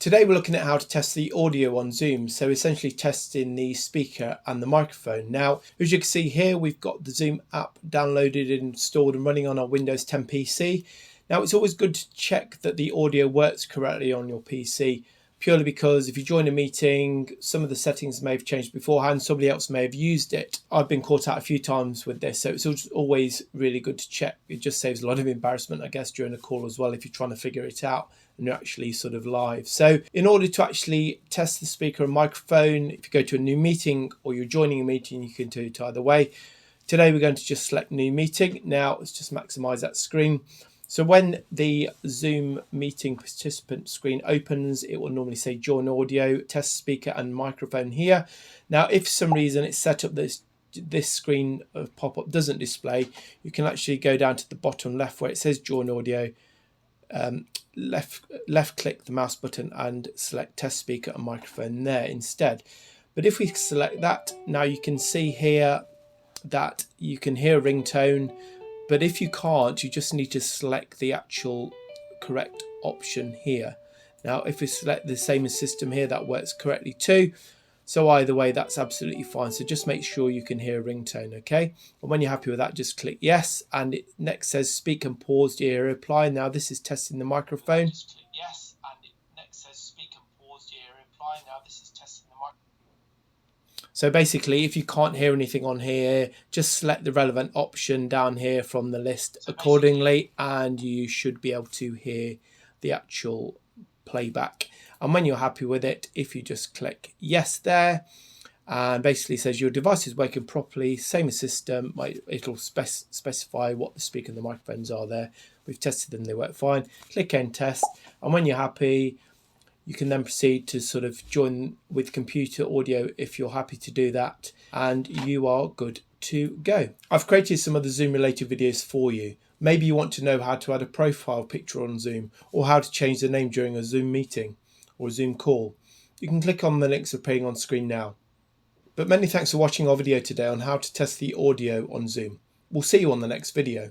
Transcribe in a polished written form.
Today we're looking at how to test the audio on Zoom, so essentially testing the speaker and the microphone. Now, as you can see here, we've got the Zoom app downloaded, installed and running on our Windows 10 PC. Now, it's always good to check that the audio works correctly on your PC, purely because if you join a meeting, some of the settings may have changed beforehand, somebody else may have used it. I've been caught out a few times with this, so it's always really good to check. It just saves a lot of embarrassment, I guess, during a call as well if you're trying to figure it out and you're actually sort of live. So in order to actually test the speaker and microphone, if you go to a new meeting or you're joining a meeting, you can do it either way. Today we're going to just select new meeting. Now let's just maximize that screen. So when the Zoom meeting participant screen opens, it will normally say join audio, test speaker and microphone here. Now, if for some reason it's set up this screen of pop-up doesn't display, you can actually go down to the bottom left where it says join audio, left click the mouse button and select test speaker and microphone there instead. But if we select that, now you can see here that you can hear a ringtone. But if you can't, you just need to select the actual correct option here. Now, if we select the same as system here, that works correctly too. So either way, that's absolutely fine. So just make sure you can hear a ringtone, okay? And when you're happy with that, just click yes. And it next says speak and pause, do you hear a reply? Now this is testing the microphone. Just click yes, and it next says speak and pause, do you hear a reply? Now this is testing the microphone. So basically, if you can't hear anything on here, just select the relevant option down here from the list accordingly, and you should be able to hear the actual playback. And when you're happy with it, if you just click yes there, and basically says your device is working properly, same as system, it'll specify what the speaker and the microphones are there. We've tested them, they work fine. Click end test, and when you're happy, you can then proceed to sort of join with computer audio if you're happy to do that, and you are good to go. I've created some other Zoom related videos for you. Maybe you want to know how to add a profile picture on Zoom, or how to change the name during a Zoom meeting or a Zoom call. You can click on the links appearing on screen now. But many thanks for watching our video today on how to test the audio on Zoom. We'll see you on the next video.